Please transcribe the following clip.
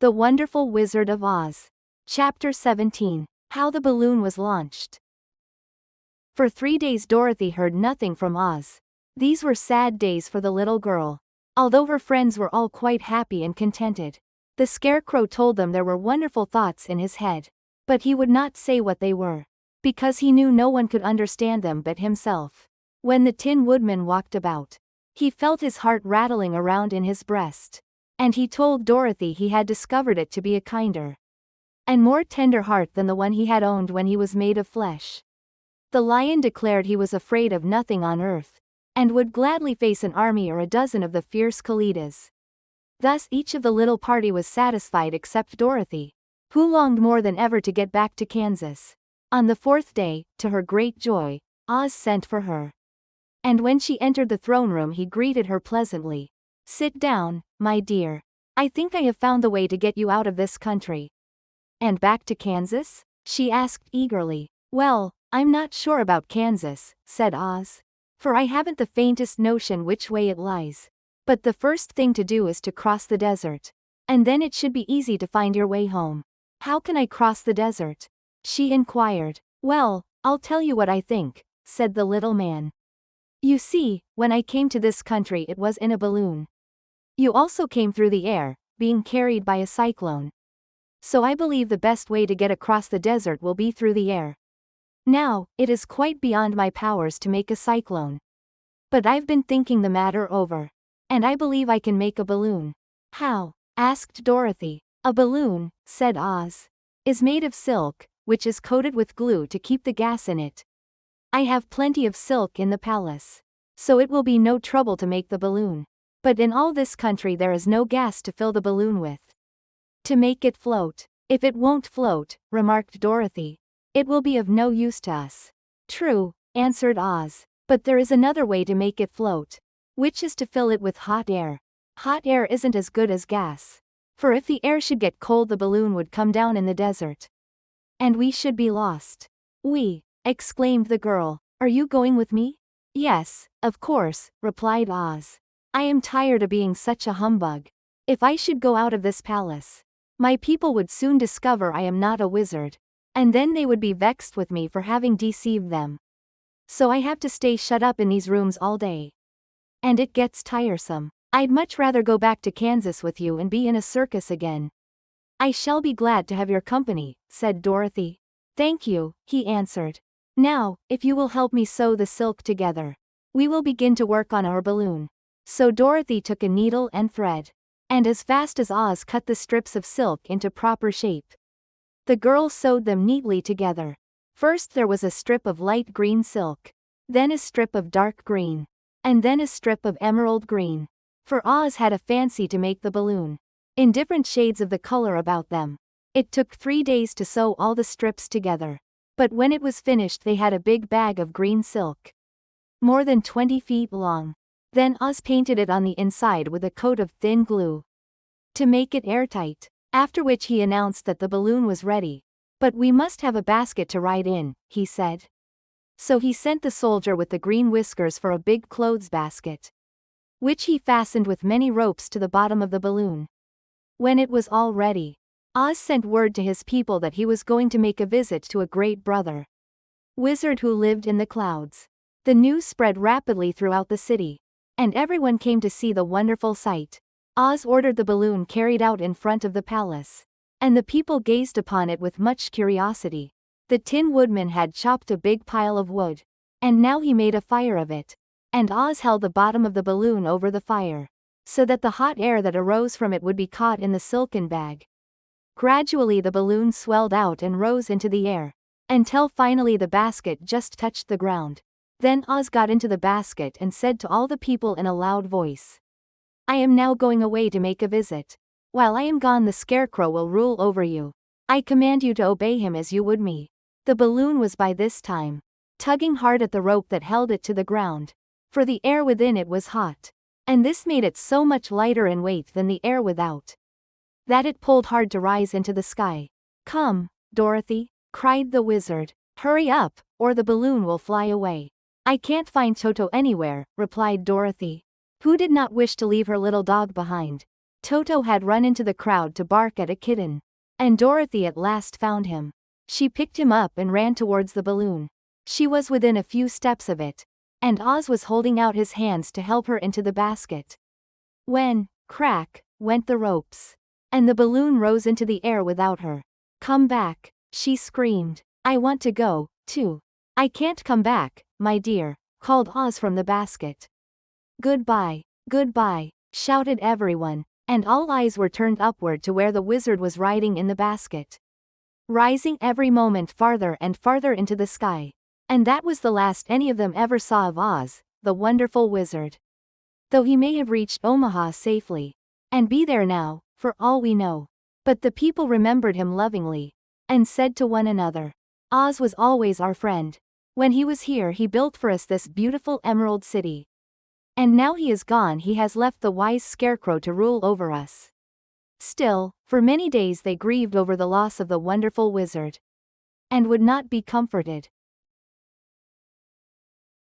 The Wonderful Wizard of Oz. Chapter 17. How the Balloon Was Launched. For 3 days Dorothy heard nothing from Oz. These were sad days for the little girl. Although her friends were all quite happy and contented. The Scarecrow told them there were wonderful thoughts in his head. But he would not say what they were. Because he knew no one could understand them but himself. When the Tin Woodman walked about, he felt his heart rattling around in his breast. And he told Dorothy he had discovered it to be a kinder and more tender heart than the one he had owned when he was made of flesh. The Lion declared he was afraid of nothing on earth, and would gladly face an army or a dozen of the fierce Kalidas. Thus each of the little party was satisfied except Dorothy, who longed more than ever to get back to Kansas. On the 4th day, to her great joy, Oz sent for her. And when she entered the throne room he greeted her pleasantly. "Sit down, my dear. I think I have found the way to get you out of this country." "And back to Kansas?" she asked eagerly. "Well, I'm not sure about Kansas," said Oz. "For I haven't the faintest notion which way it lies. But the first thing to do is to cross the desert. And then it should be easy to find your way home." "How can I cross the desert?" she inquired. "Well, I'll tell you what I think," said the little man. "You see, when I came to this country it was in a balloon. You also came through the air, being carried by a cyclone. So I believe the best way to get across the desert will be through the air. Now, it is quite beyond my powers to make a cyclone. But I've been thinking the matter over. And I believe I can make a balloon." "How?" asked Dorothy. "A balloon," said Oz, "is made of silk, which is coated with glue to keep the gas in it. I have plenty of silk in the palace. So it will be no trouble to make the balloon. But in all this country there is no gas to fill the balloon with. To make it float." "If it won't float," remarked Dorothy, "it will be of no use to us." "True," answered Oz, "but there is another way to make it float. Which is to fill it with hot air. Hot air isn't as good as gas. For if the air should get cold the balloon would come down in the desert. And we should be lost." "We!" exclaimed the girl. "Are you going with me?" "Yes, of course," replied Oz. "I am tired of being such a humbug. If I should go out of this palace, my people would soon discover I am not a wizard. And then they would be vexed with me for having deceived them. So I have to stay shut up in these rooms all day. And it gets tiresome. I'd much rather go back to Kansas with you and be in a circus again." "I shall be glad to have your company," said Dorothy. "Thank you," he answered. "Now, if you will help me sew the silk together, we will begin to work on our balloon." So Dorothy took a needle and thread. And as fast as Oz cut the strips of silk into proper shape, the girl sewed them neatly together. First there was a strip of light green silk. Then a strip of dark green. And then a strip of emerald green. For Oz had a fancy to make the balloon in different shades of the color about them. It took 3 days to sew all the strips together. But when it was finished they had a big bag of green silk, more than 20 feet long. Then Oz painted it on the inside with a coat of thin glue to make it airtight. After which he announced that the balloon was ready. "But we must have a basket to ride in," he said. So he sent the soldier with the green whiskers for a big clothes basket, which he fastened with many ropes to the bottom of the balloon. When it was all ready, Oz sent word to his people that he was going to make a visit to a great brother wizard who lived in the clouds. The news spread rapidly throughout the city, and everyone came to see the wonderful sight. Oz ordered the balloon carried out in front of the palace, and the people gazed upon it with much curiosity. The Tin Woodman had chopped a big pile of wood, and now he made a fire of it. And Oz held the bottom of the balloon over the fire, so that the hot air that arose from it would be caught in the silken bag. Gradually the balloon swelled out and rose into the air, until finally the basket just touched the ground. Then Oz got into the basket and said to all the people in a loud voice, "I am now going away to make a visit. While I am gone the Scarecrow will rule over you. I command you to obey him as you would me." The balloon was by this time tugging hard at the rope that held it to the ground, for the air within it was hot, and this made it so much lighter in weight than the air without, that it pulled hard to rise into the sky. "Come, Dorothy," cried the wizard. "Hurry up, or the balloon will fly away." "I can't find Toto anywhere," replied Dorothy, who did not wish to leave her little dog behind. Toto had run into the crowd to bark at a kitten. And Dorothy at last found him. She picked him up and ran towards the balloon. She was within a few steps of it. And Oz was holding out his hands to help her into the basket. When, crack, went the ropes. And the balloon rose into the air without her. "Come back," she screamed. "I want to go, too." "I can't come back, my dear," called Oz from the basket. "Goodbye, goodbye," shouted everyone, and all eyes were turned upward to where the wizard was riding in the basket. Rising every moment farther and farther into the sky. And that was the last any of them ever saw of Oz, the wonderful wizard. Though he may have reached Omaha safely. And be there now, for all we know. But the people remembered him lovingly. And said to one another, "Oz was always our friend. When he was here he built for us this beautiful Emerald City. And now he is gone he has left the wise Scarecrow to rule over us." Still, for many days they grieved over the loss of the wonderful wizard. And would not be comforted.